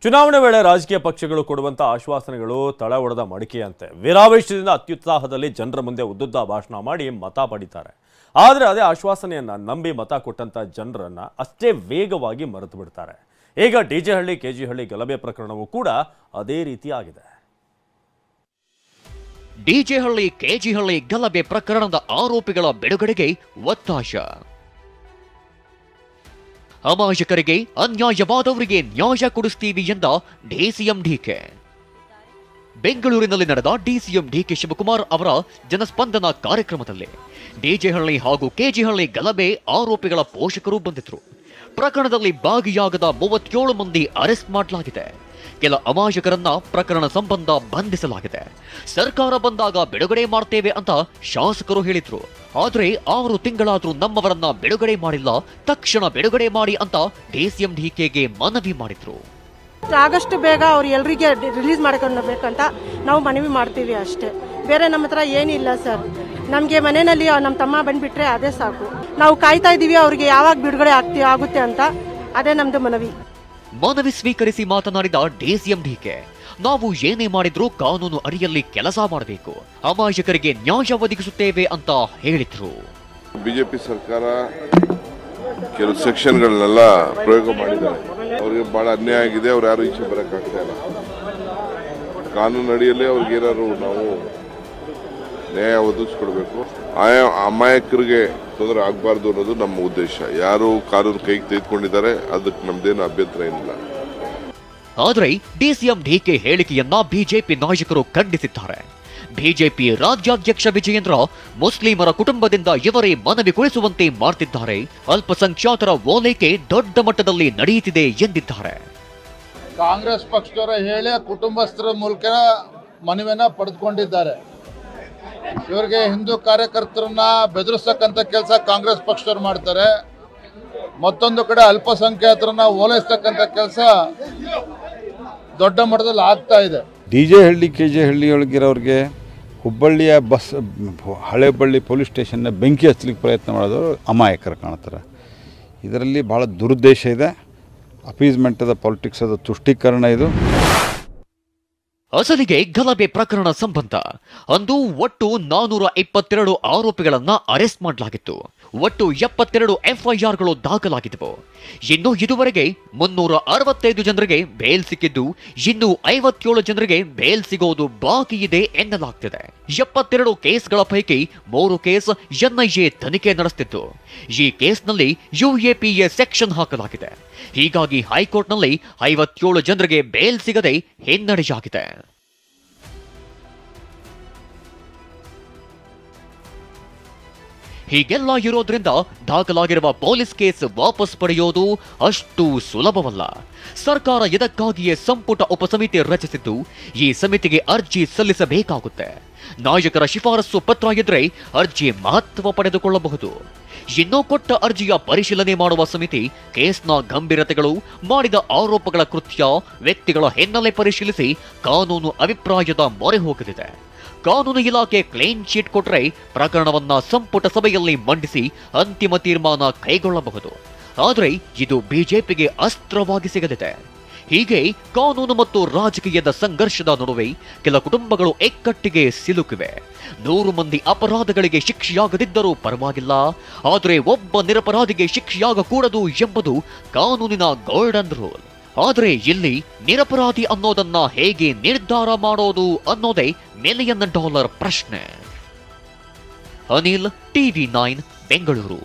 ಚುನಾವಣೆ ವೇಳೆ ರಾಜಕೀಯ ಪಕ್ಷಗಳು ಕೊಡುವಂತ ಆಶ್ವಾಸನೆಗಳು ತಳ ಒಡೆದ ಮಡಿಕೆಯಂತೆ ವೀರಾವೇಶದಿಂದ ಅತ್ಯುತ್ಸಾಹದಲ್ಲಿ ಜನರ ಮುಂದೆ ಉದ್ದುದ್ದ ಭಾಷಣ ಮಾಡಿ ಮತ ಪಡಿತಾರೆ. ಆದರೆ ಅದೇ ಆಶ್ವಾಸನೆಯನ್ನ ನಂಬಿ ಮತ ಕೊಟ್ಟಂತ ಜನರನ್ನ ಅಷ್ಟೇ ವೇಗವಾಗಿ ಮರೆತು ಬಿಡ್ತಾರೆ. ಈಗ ಡಿಜೆ ಹಳ್ಳಿ ಕೆಜಿ ಹಳ್ಳಿ ಗಲಭೆ ಪ್ರಕರಣವೂ ಕೂಡ ಅದೇ ರೀತಿ ಆಗಿದೆ. ಡಿಜೆ ಹಳ್ಳಿ ಕೆಜಿ ಹಳ್ಳಿ ಗಲಭೆ ಪ್ರಕರಣದ ಆರೋಪಿಗಳ ಬಿಡುಗಡೆಗೆ ಒತ್ತಾಯ. ಅಮಾಯಕರಿಗೆ ಅನ್ಯಾಯವಾದವರಿಗೆ ನ್ಯಾಯ ಕೊಡಿಸ್ತೀವಿ ಎಂದ ಡಿಸಿಎಂ ಡಿಕೆ. ಬೆಂಗಳೂರಿನಲ್ಲಿ ನಡೆದ ಡಿಸಿಎಂ ಡಿಕೆ ಶಿವಕುಮಾರ್ ಅವರ ಜನಸ್ಪಂದನ ಕಾರ್ಯಕ್ರಮದಲ್ಲಿ ಡಿಜೆಹಳ್ಳಿ ಹಾಗೂ ಕೆಜಿಹಳ್ಳಿ ಗಲಭೆ ಆರೋಪಿಗಳ ಪೋಷಕರು ಬಂದಿದ್ರು. ಪ್ರಕರಣದಲ್ಲಿ ಭಾಗಿಯಾಗದ 37 ಮಂದಿ ಅರೆಸ್ಟ್ ಮಾಡಲಾಗಿದೆ. ಕೆಲ ಅಮಾಯಕರನ್ನ ಪ್ರಕರಣ ಸಂಬಂಧ ಬಂಧಿಸಲಾಗಿದೆ. ಸರ್ಕಾರ ಬಂದಾಗ ಬಿಡುಗಡೆ ಮಾಡ್ತೇವೆ ಅಂತ ಶಾಸಕರು ಹೇಳಿದ್ರು. ಆದರೆ 6 ತಿಂಗಳಾದ್ರೂ ನಮ್ಮವರನ್ನ ಬಿಡುಗಡೆ ಮಾಡಿಲ್ಲ. ತಕ್ಷಣ ಬಿಡುಗಡೆ ಮಾಡಿ ಅಂತ ಡಿಸಿಎಂ ಡಿಕೆಗೆ ಮನವಿ ಮಾಡಿದ್ರು. ಆದಷ್ಟು ಬೇಗ ಅವ್ರು ಎಲ್ರಿಗೆ ರಿಲೀಸ್ ಮಾಡ್ಕೊಳ್ಬೇಕಂತ ನಾವು ಮನವಿ ಮಾಡ್ತೀವಿ ಅಷ್ಟೇ. ಬೇರೆ ನಮ್ಮ ಹತ್ರ ಏನಿಲ್ಲ ಸರ್. ನಮಗೆ ಮನೆಯಲ್ಲಿ ನಮ್ಮ ತಮ್ಮ ಬಂದ್ಬಿಟ್ರೆ ಅದೇ ಸಾಕು. ನಾವು ಕಾಯ್ತಾ ಇದೀವಿ ಅವ್ರಿಗೆ ಯಾವಾಗ ಬಿಡುಗಡೆ ಆಗುತ್ತೆ ಅಂತ. ಅದೇ ನಮ್ದು ಮನವಿ. ಮನವಿ ಸ್ವೀಕರಿಸಿ ಮಾತನಾಡಿದ ಡಿಸಿಎಂ ಡಿಕೆ, ನಾವು ಏನೇ ಮಾಡಿದ್ರೂ ಕಾನೂನು ಅಡಿಯಲ್ಲಿ ಕೆಲಸ ಮಾಡಬೇಕು, ಅಮಾಯಕರಿಗೆ ನ್ಯಾಯ ಒದಗಿಸುತ್ತೇವೆ ಅಂತ ಹೇಳಿದ್ರು. ಬಿಜೆಪಿ ಸರ್ಕಾರ ಕೆಲವು ಸೆಕ್ಷನ್ಗಳನ್ನೆಲ್ಲ ಪ್ರಯೋಗ ಮಾಡಿದ್ದಾರೆ. ಅವ್ರಿಗೆ ಬಹಳ ಅನ್ಯಾಯ ಆಗಿದೆ. ಅವ್ರು ಯಾರು ಈಚೆ ಬರೋಕ್ಕಾಗ್ತಾ ಇಲ್ಲ. ಕಾನೂನು ಅಡಿಯಲ್ಲೇ ಅವ್ರಿಗೆ ಏನಾದ್ರು ನಾವು ನ್ಯಾಯ ಒದಗಿಸ್ಕೊಡ್ಬೇಕು. ಅಮಾಯಕರಿಗೆ ತೊಂದರೆ ಆಗಬಾರ್ದು ಅನ್ನೋದು ನಮ್ಮ ಉದ್ದೇಶ. ಯಾರು ಕಾನೂನು ಕೈಗೆ ತೆಗೆದುಕೊಂಡಿದ್ದಾರೆ ಅದಕ್ಕೆ ನಮ್ದೇನು ಅಭ್ಯಂತರ ಏನಿಲ್ಲ. ಆದರೆ ಡಿಸಿಎಂ ಡಿಕೆ ಹೇಳಿಕೆಯನ್ನ ಬಿಜೆಪಿ ನಾಯಕರು ಖಂಡಿಸಿದ್ದಾರೆ. ಬಿಜೆಪಿ ರಾಜ್ಯಾಧ್ಯಕ್ಷ ವಿಜಯೇಂದ್ರ ಮುಸ್ಲಿಮರ ಕುಟುಂಬದಿಂದ ಇವರೇ ಮನವಿಗೊಳಿಸುವಂತೆ ಮಾಡ್ತಿದ್ದಾರೆ. ಅಲ್ಪಸಂಖ್ಯಾತರ ಓಲೈಕೆ ದೊಡ್ಡ ಮಟ್ಟದಲ್ಲಿ ನಡೆಯುತ್ತಿದೆ ಎಂದಿದ್ದಾರೆ. ಕಾಂಗ್ರೆಸ್ ಪಕ್ಷದವರ ಹೇಳಿ ಕುಟುಂಬಸ್ಥರ ಮೂಲಕ ಮನವಿಯನ್ನ ಪಡೆದುಕೊಂಡಿದ್ದಾರೆ. ಇವರಿಗೆ ಹಿಂದೂ ಕಾರ್ಯಕರ್ತರನ್ನ ಬೆದರಿಸ್ತಕ್ಕಂಥ ಕೆಲಸ ಕಾಂಗ್ರೆಸ್ ಪಕ್ಷದವ್ರು ಮಾಡ್ತಾರೆ. ಮತ್ತೊಂದು ಕಡೆ ಅಲ್ಪಸಂಖ್ಯಾತರನ್ನ ಓಲೈಸ್ತಕ್ಕಂಥ ಕೆಲಸ ದೊಡ್ಡ ಮಟ್ಟದಲ್ಲಿ ಆಗ್ತಾ ಇದೆ. ಡಿಜೆ ಹಳ್ಳಿ ಕೆಜೆ ಹಳ್ಳಿಯೊಳಗಿರೋರಿಗೆ ಹುಬ್ಬಳ್ಳಿಯ ಹಳೆ ಬಳ್ಳಿ ಪೊಲೀಸ್ ಸ್ಟೇಷನ್ನ ಬೆಂಕಿ ಹಚ್ಚಲಿಕ್ಕೆ ಪ್ರಯತ್ನ ಮಾಡೋದು ಅಮಾಯಕರು ಕಾಣ್ತಾರೆ. ಇದರಲ್ಲಿ ಭಾಳ ದುರುದ್ದೇಶ ಇದೆ. ಅಪೀಸ್ಮೆಂಟ್ ಅದ ಪಾಲಿಟಿಕ್ಸ್ ಅದ ತುಷ್ಟೀಕರಣ ಇದು. ಅಸಲಿಗೆ ಗಲಭೆ ಪ್ರಕರಣ ಸಂಬಂಧ ಅಂದು ಒಟ್ಟು 422 ಆರೋಪಿಗಳನ್ನ ಅರೆಸ್ಟ್ ಮಾಡಲಾಗಿತ್ತು. ಒಟ್ಟು 72 ಎಫ್ಐಆರ್ಗಳು ದಾಖಲಾಗಿದ್ದವು. ಇನ್ನು ಇದುವರೆಗೆ 365 ಜನರಿಗೆ ಬೇಲ್ ಸಿಕ್ಕಿದ್ದು, ಇನ್ನು 57 ಜನರಿಗೆ ಬೇಲ್ ಸಿಗೋದು ಬಾಕಿ ಇದೆ ಎನ್ನಲಾಗ್ತಿದೆ. 72 ಕೇಸ್ಗಳ ಪೈಕಿ 3 ಕೇಸ್ ಎನ್ಐಎ ತನಿಖೆ ನಡೆಸುತ್ತಿತ್ತು. ಈ ಕೇಸ್ನಲ್ಲಿ ಯುಎಪಿಎ ಸೆಕ್ಷನ್ ಹಾಕಲಾಗಿದೆ. ಹೀಗಾಗಿ ಹೈಕೋರ್ಟ್ನಲ್ಲಿ 57 ಜನರಿಗೆ ಬೇಲ್ ಸಿಗದೆ ಹಿನ್ನಡೆಯಾಗಿದೆ. ಹೀಗೆಲ್ಲ ಇರೋದ್ರಿಂದ ದಾಖಲಾಗಿರುವ ಪೊಲೀಸ್ ಕೇಸ್ ವಾಪಸ್ ಪಡೆಯೋದು ಅಷ್ಟು ಸುಲಭವಲ್ಲ. ಸರ್ಕಾರ ಇದಕ್ಕಾಗಿಯೇ ಸಂಪುಟ ಉಪಸಮಿತಿ ರಚಿಸಿದ್ದು, ಈ ಸಮಿತಿಗೆ ಅರ್ಜಿ ಸಲ್ಲಿಸಬೇಕಾಗುತ್ತೆ. ನಾಯಕರ ಶಿಫಾರಸು ಪತ್ರ ಇದ್ರೆ ಅರ್ಜಿ ಮಹತ್ವ ಪಡೆದುಕೊಳ್ಳಬಹುದು. ಇನ್ನೂ ಕೊಟ್ಟ ಅರ್ಜಿಯ ಪರಿಶೀಲನೆ ಮಾಡುವ ಸಮಿತಿ ಕೇಸ್ನ ಗಂಭೀರತೆಗಳು, ಮಾಡಿದ ಆರೋಪಗಳ ಕೃತ್ಯ, ವ್ಯಕ್ತಿಗಳ ಹಿನ್ನೆಲೆ ಪರಿಶೀಲಿಸಿ ಕಾನೂನು ಅಭಿಪ್ರಾಯದ ಮೊರೆ ಹೋಗಲಿದೆ. ಕಾನೂನು ಇಲಾಖೆ ಕ್ಲೀನ್ ಚೀಟ್ ಕೊಟ್ಟರೆ ಪ್ರಕರಣವನ್ನ ಸಂಪುಟ ಸಭೆಯಲ್ಲಿ ಮಂಡಿಸಿ ಅಂತಿಮ ತೀರ್ಮಾನ ಕೈಗೊಳ್ಳಬಹುದು. ಆದರೆ ಇದು ಬಿಜೆಪಿಗೆ ಅಸ್ತ್ರವಾಗಿ ಸಿಗಲಿದೆ. ಹೀಗೆ ಕಾನೂನು ಮತ್ತು ರಾಜಕೀಯದ ಸಂಘರ್ಷದ ನಡುವೆ ಕೆಲ ಕುಟುಂಬಗಳು ಇಕ್ಕಟ್ಟಿಗೆ ಸಿಲುಕಿವೆ. 100 ಮಂದಿ ಅಪರಾಧಗಳಿಗೆ ಶಿಕ್ಷೆಯಾಗದಿದ್ದರೂ ಪರವಾಗಿಲ್ಲ, ಆದರೆ ಒಬ್ಬ ನಿರಪರಾಧಿಗೆ ಶಿಕ್ಷೆಯಾಗಕೂಡದು ಎಂಬುದು ಕಾನೂನಿನ ಗೋಲ್ಡನ್ ರೂಲ್. ಆದರೆ ಇಲ್ಲಿ ನಿರಪರಾಧಿ ಅನ್ನೋದನ್ನ ಹೇಗೆ ನಿರ್ಧಾರ ಮಾಡೋದು ಅನ್ನೋದೇ $1 ಮಿಲಿಯನ್ ಪ್ರಶ್ನೆ. ಅನಿಲ್, TV9 ಬೆಂಗಳೂರು.